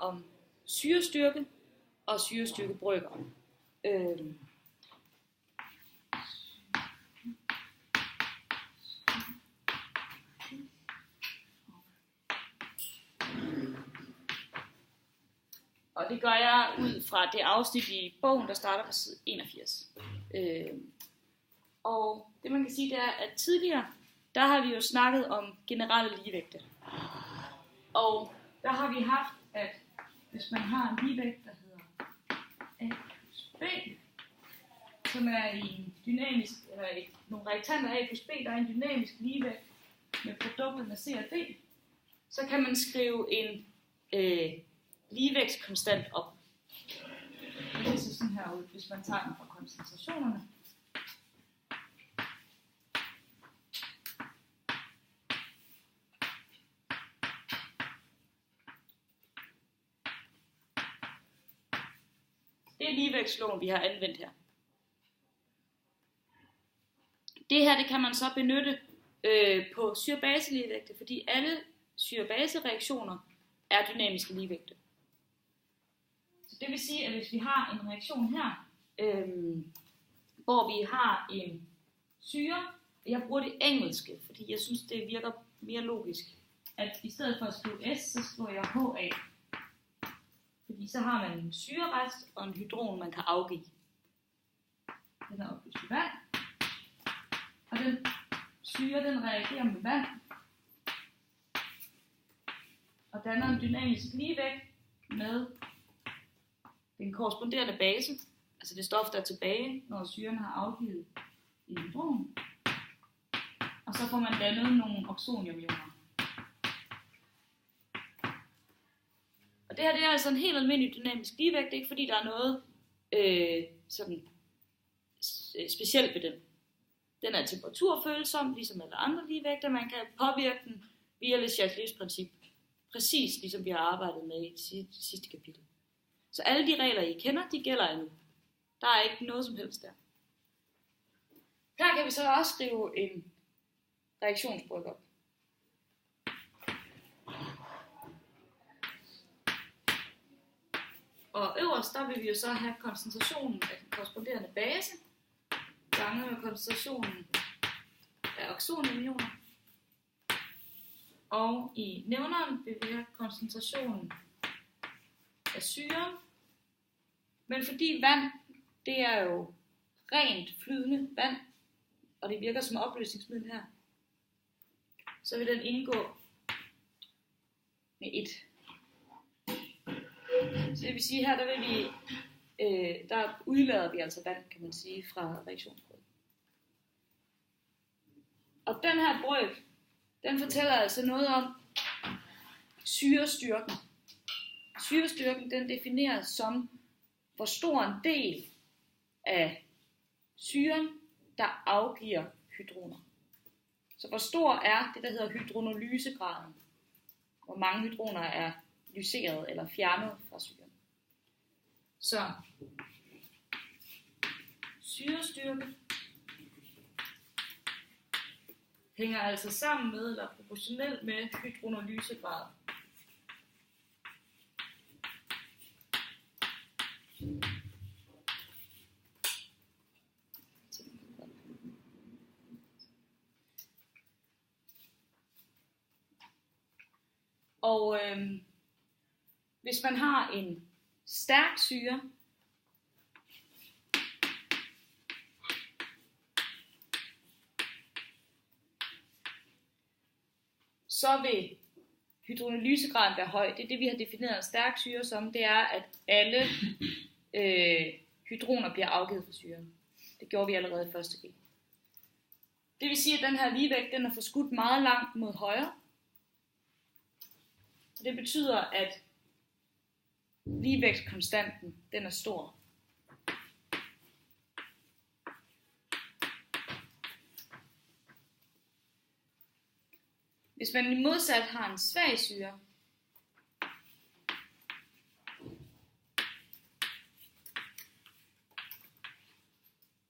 om syrestyrke og syrestyrkebrøker. Og det gør jeg ud fra det afsnit i bogen, der starter på side 81. Og det man kan sige, det er, at tidligere, der har vi jo snakket om generelle ligevægte. Og der har vi haft, at hvis man har en ligevægt, der hedder A plus B, som er en dynamisk, eller nogle rektanter A plus B, der er en dynamisk ligevægt med produktet med C og D, så kan man skrive en ligevægtskonstant op. Det ser sådan her ud, hvis man tager den fra koncentrationerne. Det er ligevægtsloven, vi har anvendt her. Det her det kan man så benytte på syre-base-ligevægte, fordi alle syre-base-reaktioner er dynamiske ligevægte. Så det vil sige, at hvis vi har en reaktion her, hvor vi har en syre, jeg bruger det engelske, fordi jeg synes, det virker mere logisk, at i stedet for at skrive S, så skriver jeg HA. Fordi så har man en syrerest og en hydron, man kan afgive. Den er opløst i vand. Og den syre, den reagerer med vand. Og danner en dynamisk ligevægt med den korresponderende base. Altså det stof, der er tilbage, når syren har afgivet en hydron. Og så får man dannet nogle oxoniumioner. Og det her det er altså en helt almindelig dynamisk ligevægt. Det er ikke fordi, der er noget sådan specielt ved den. Den er temperaturfølsom, ligesom alle andre ligevægter. Man kan påvirke den via Le Chatelets princip. Præcis ligesom vi har arbejdet med i det sidste kapitel. Så alle de regler, I kender, de gælder endnu. Der er ikke noget som helst der. Her kan vi så også skrive en reaktionsbrøk op. Og øverst, der vil vi jo så have koncentrationen af den korresponderende base, gange med koncentrationen af oxoniumioner. Og i nævneren vil vi have koncentrationen af syren. Men fordi vand, det er jo rent flydende vand, og det virker som opløsningsmiddel her, så vil den indgå med 1. Så det vil sige her, der vil vi, der udlader vi altså vand, kan man sige, fra reaktionsbrøk. Og den her brøk, den fortæller altså noget om syrestyrken. Syrestyrken, den defineres som, hvor stor en del af syren, der afgiver hydroner. Så hvor stor er det, der hedder hydronolysegraden? Hvor mange hydroner er lyseret eller fjernet fra syren. Så syrestyrke hænger altså sammen med eller proportionelt med hydronolysegrad. Og hvis man har en stærk syre, så vil hydronolysegraden være høj. Det er det, vi har defineret en stærk syre som. Det er, at alle hydroner bliver afgivet fra syren. Det gjorde vi allerede i første G. Det vil sige, at den her ligevægt, den er forskudt meget langt mod højre. Det betyder, at ligevægtskonstanten, den er stor. Hvis man i modsat har en svag syre,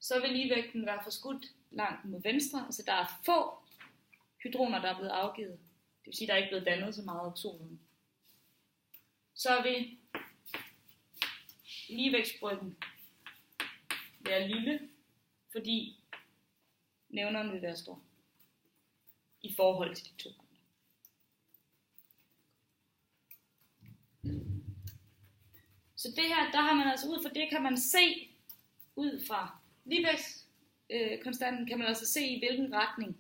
så vil ligevægten være forskudt langt mod venstre. Altså der er få hydroner, der er blevet afgivet. Det vil sige, at der er ikke blevet dannet så meget oxonium. så vil ligevægtsbrøken være lille, fordi nævneren vil være stor i forhold til de to andre. Så det her, der har man altså ud fra det, kan man se ud fra ligevægtskonstanten, kan man altså se i hvilken retning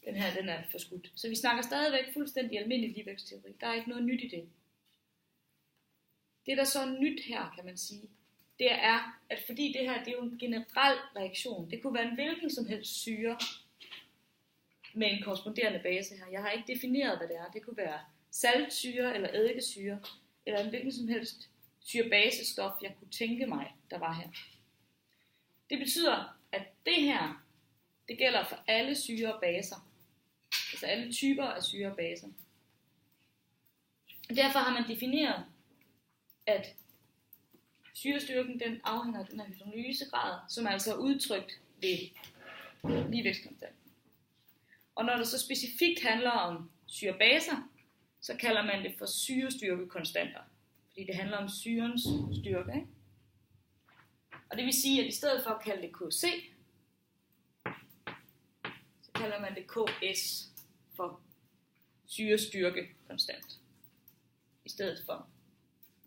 den her den er forskudt. Så vi snakker stadigvæk fuldstændig almindelig ligevægtsteori. Der er ikke noget nyt i det. Det der så er nyt her, kan man sige, det er, at fordi det her det er jo en generel reaktion. Det kunne være en hvilken som helst syre med en korresponderende base her. Jeg har ikke defineret, hvad det er. Det kunne være saltsyre eller eddikesyre, eller en hvilken som helst syrebasestof, jeg kunne tænke mig, der var her. Det betyder, at det her, det gælder for alle syre og baser. Altså alle typer af syre og baser. Derfor har man defineret, at syrestyrken den afhænger af den her hydrolysegrad, som altså er udtrykt ved ligevægtskonstanten. Og når det så specifikt handler om syrebaser, så kalder man det for syrestyrkekonstanter. Fordi det handler om syrens styrke. Ikke? Og det vil sige, at i stedet for at kalde det KC, så kalder man det KS for syrestyrkekonstant. I stedet for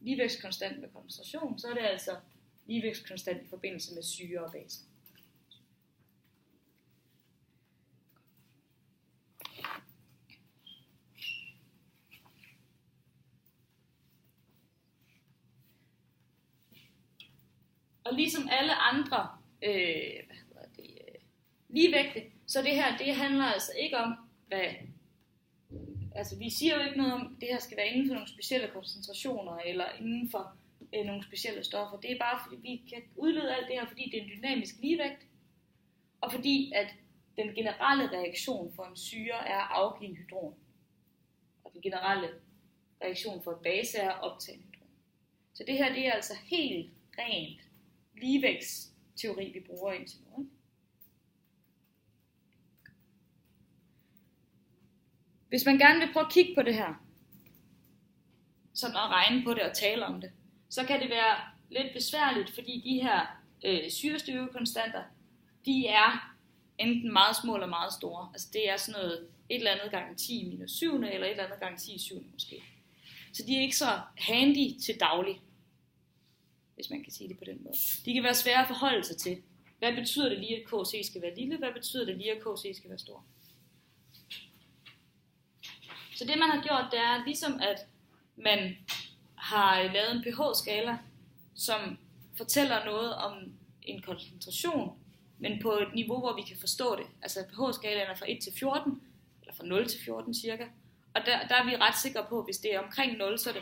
ligevægtskonstant med koncentration, så er det altså ligevægtskonstant i forbindelse med syre og baser. Og ligesom alle andre ligevægte, så det her, det handler altså ikke om, altså vi siger jo ikke noget om, at det her skal være inden for nogle specielle koncentrationer, eller inden for nogle specielle stoffer. Det er bare fordi, vi kan udlede alt det her, fordi det er en dynamisk ligevægt, og fordi at den generelle reaktion for en syre er at afgive hydron. Og den generelle reaktion for en base er at optage hydron. Så det her, det er altså helt rent ligevægtsteori, vi bruger indtil nu. Ikke? Hvis man gerne vil prøve at kigge på det her, sådan at regne på det og tale om det, så kan det være lidt besværligt, fordi de her syrestyrkekonstanter, de er enten meget små eller meget store. Altså det er sådan noget et eller andet gange 10 minus 7, eller et eller andet gange 10 7 måske. Så de er ikke så handy til daglig, hvis man kan sige det på den måde. De kan være svære at forholde sig til. Hvad betyder det lige, at KC skal være lille? Hvad betyder det lige, at KC skal være stor? Så det man har gjort, det er ligesom at man har lavet en pH-skala, som fortæller noget om en koncentration, men på et niveau, hvor vi kan forstå det. Altså pH-skalaen er fra 1 til 14, eller fra 0 til 14 cirka. Og der er vi ret sikre på, at hvis det er omkring 0, så er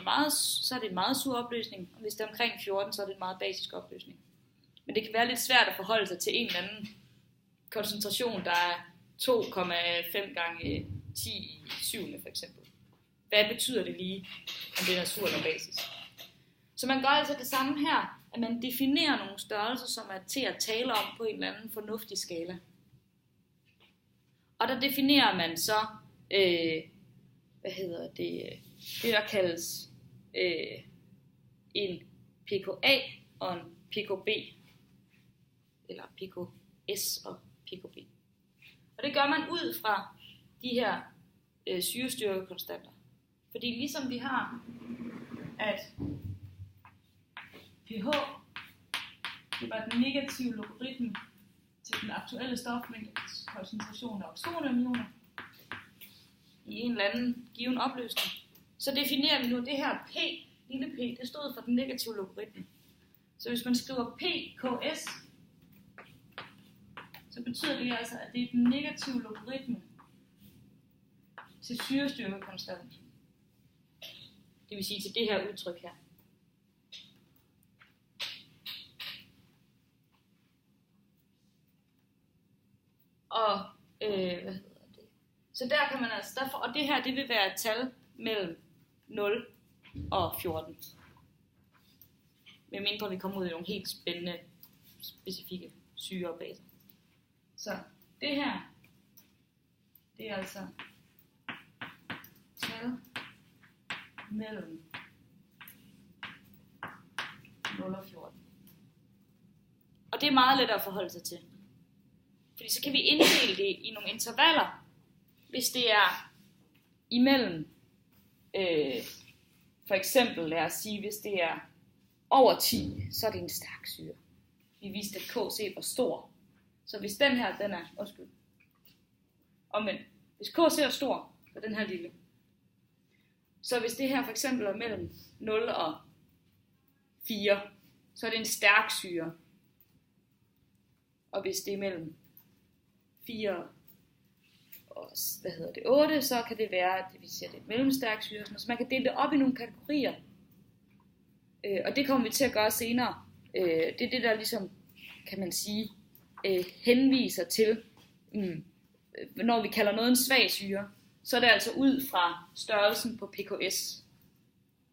det en meget sur opløsning, og hvis det er omkring 14, så er det en meget basisk opløsning. Men det kan være lidt svært at forholde sig til en eller anden koncentration, der er 2,5 gange 10 i 7. for eksempel. Hvad betyder det lige, om det er sur eller basisk? Så man gør altså det samme her, at man definerer nogle størrelser, som er til at tale om på en eller anden fornuftig skala. Og der definerer man så, det der kaldes en pKa og en pKb, eller pKs og pKb. Og det gør man ud fra de her syrestyrkekonstanter. Fordi ligesom vi har, at pH, det var den negative logaritme til den aktuelle stofmængdes koncentration af oxonamioner i en eller anden given opløsning, så definerer vi nu det her p, lille p, det stod for den negative logaritme. Så hvis man skriver pKs, så betyder det altså, at det er den negative logaritme til syrestyrkekonstanten. Det vil sige til det her udtryk her. Og så der kan man altså, og det her, det vil være et tal mellem 0 og 14. Med mindre vi kommer ud i nogle helt spændende, specifikke syre og baser. Så det her, det er altså tal mellem 0 og 14. Og det er meget lettere at forholde sig til. Fordi så kan vi inddele det i nogle intervaller, hvis det er imellem, for eksempel lad os sige, hvis det er over 10, så er det en stærk syre. Vi viste, at KC var stor. Så hvis den her, den er, omvendt. Hvis KC er stor, så er den her lille. Så hvis det her for eksempel er mellem 0 og 4, så er det en stærk syre. Og hvis det er mellem 4 og 8, så kan det være, at vi siger, det er et mellemstærk syre. Så man kan dele det op i nogle kategorier. Og det kommer vi til at gøre senere. Det er det, der ligesom, kan man sige, henviser til, når vi kalder noget en svag syre, så er det altså ud fra størrelsen på pKs.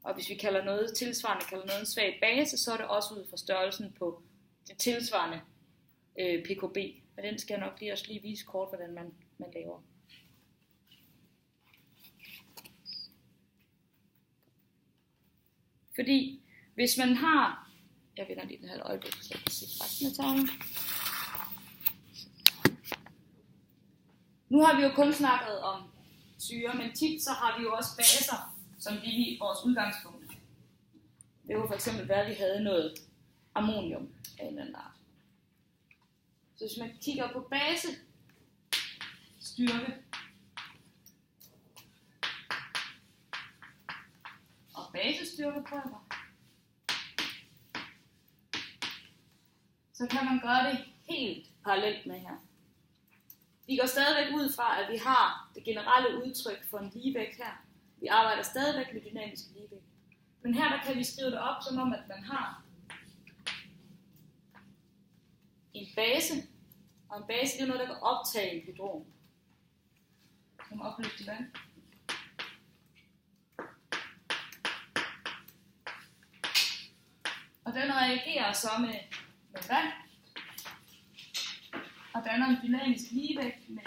Og hvis vi kalder noget tilsvarende, en svag base, så er det også ud fra størrelsen på det tilsvarende pKb. Og den skal jeg nok lige vise kort, hvordan man laver. Fordi hvis man har, jeg vender lige den her øjeblik, så jeg kan se resten af tavlen. Nu har vi jo kun snakket om syre, men tit så har vi jo også baser, som det er vores udgangspunkt. Det kunne for eksempel være, at vi havde noget ammonium af en eller anden art. Så hvis man kigger på basestyrke og basestyrkeprøver, så kan man gøre det helt parallelt med her. Vi går stadigvæk ud fra, at vi har det generelle udtryk for en ligevægt her. Vi arbejder stadigvæk med dynamisk ligevægt. Men her der kan vi skrive det op, som om at man har en base, og en base det er noget, der kan optage en hydron. Som opløst i vand. Og den reagerer så med vand, og danner en dynamisk ligevægt med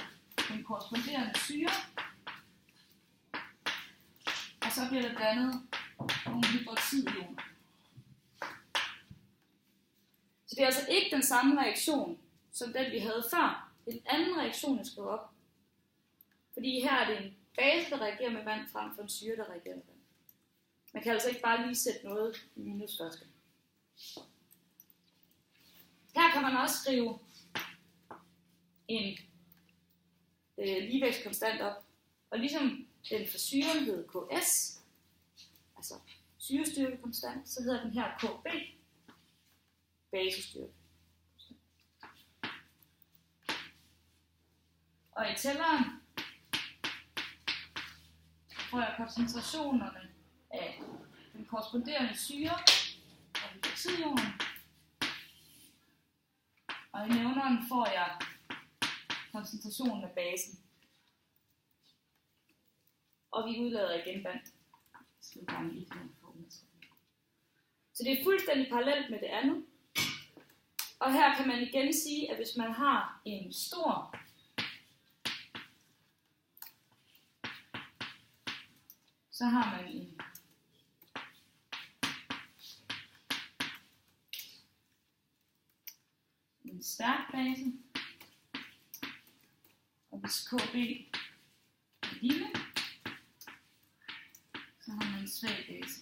den korresponderende syre. Og så bliver der dannet nogle hydroxidioner. Så det er altså ikke den samme reaktion, som den vi havde før. Det er en anden reaktion, jeg skriver op. Fordi her er det en base, der reagerer med vand, frem for en syre, der reagerer med vand. Man kan altså ikke bare lige sætte noget i minus første. Her kan man også skrive en ligevægtskonstant op. Og ligesom den for syren hed Ks, altså syrestyrkekonstant, så hedder den her Kb, basestyrke. Og i tælleren får jeg koncentrationerne af den korresponderende syre og hydroxidionen. Og i nævneren får jeg koncentrationen af basen. Og vi udlader igen vand. Så det er fuldstændig parallelt med det andet. Og her kan man igen sige, at hvis man har en stor så har man en stærk base, og hvis KB er lille, så har man en svag base.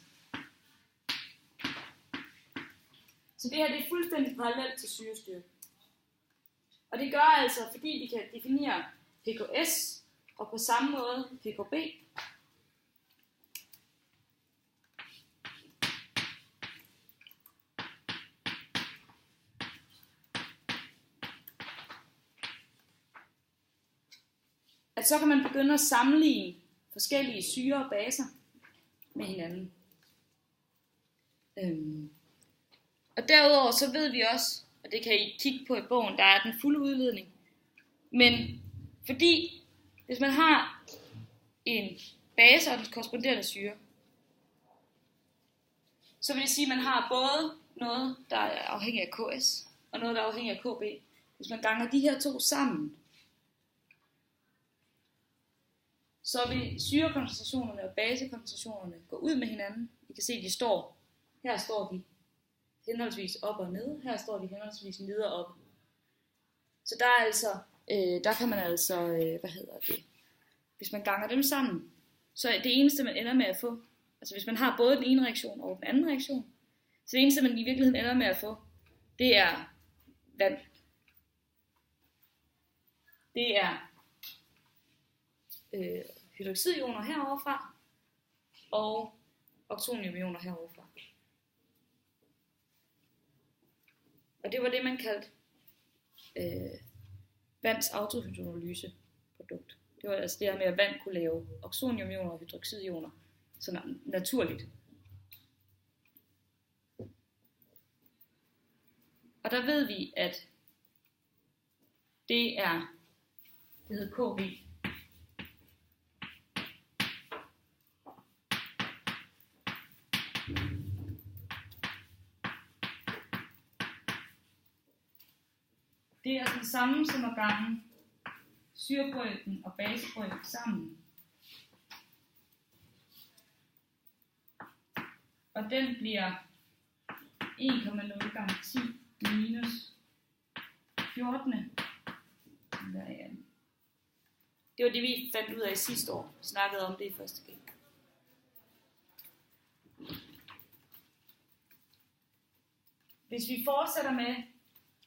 Så det her det er fuldstændig parallelt til syrestyrke. Og det gør altså, fordi vi kan definere pKs og på samme måde pKb. At så kan man begynde at sammenligne forskellige syre og baser med hinanden. Og derudover så ved vi også, og det kan I kigge på i bogen, der er den fulde udledning. Men fordi, hvis man har en base og den korresponderende syre, så vil det sige, at man har både noget, der er afhængig af Ks, og noget, der er afhængig af Kb. Hvis man ganger de her to sammen, så vil syrekoncentrationerne og basekoncentrationerne gå ud med hinanden. I kan se, at her står de henholdsvis op og ned. Her står de henholdsvis ned og op. Så der er altså, der kan man altså, hvis man ganger dem sammen, så er det eneste, man ender med at få, altså hvis man har både den ene reaktion og den anden reaktion, så det eneste, man i virkeligheden ender med at få, det er vand. Det er hydroxidioner heroverfra, og oxoniumioner heroverfra. Og det var det, man kaldte vands autohydrolyseprodukt. Det var altså det her med, at vand kunne lave oxoniumioner og hydroxidioner sådan naturligt. Og der ved vi, at det hedder KB. Det er det samme som at gange syrebrøken og basebrøken sammen. Og den bliver 1,0 gange 10 minus 14. Det var det, vi fandt ud af sidste år. Vi snakkede om det i første gang. Hvis vi fortsætter med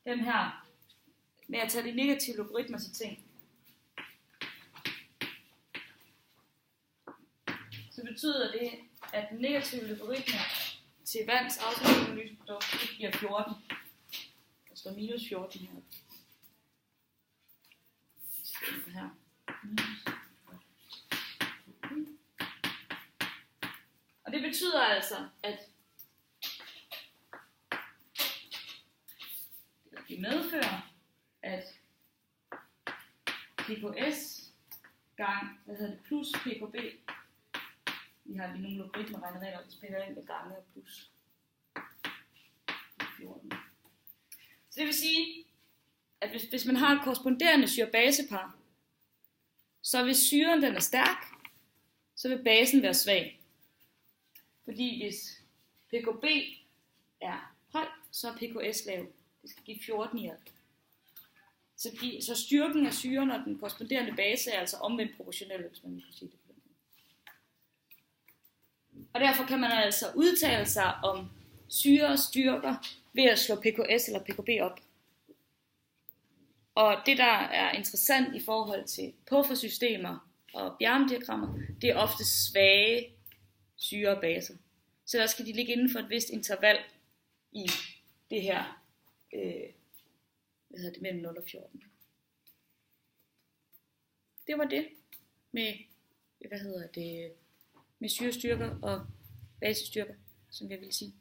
den her, med at tage de negative logaritmer til ting, så betyder det, at den negative logaritme til vands autohydrolyseprodukt bliver 14. Der står minus 14 her. Her. Og det betyder altså, at det medfører, at PKS gang, plus PKB, vi har lige nogle logaritmer regneregler, der spiller ind med gange og plus 14. Så det vil sige, at hvis man har et korresponderende syre-basepar, så hvis syren den er stærk, så vil basen være svag. Fordi hvis PKB er høj, så er PKS lav. Det skal give 14 i alt. Så styrken af syren og den korresponderende base er altså omvendt proportionel, hvis man kan sige det. Og derfor kan man altså udtale sig om syre og styrker ved at slå PKS eller PKB op. Og det, der er interessant i forhold til puffersystemer og bjermdiagrammer, det er ofte svage syre og baser. Så der skal de ligge inden for et vist interval i det her, mellem 0 og 14. Det var det med, med syrestyrker og basestyrker, som jeg vil sige.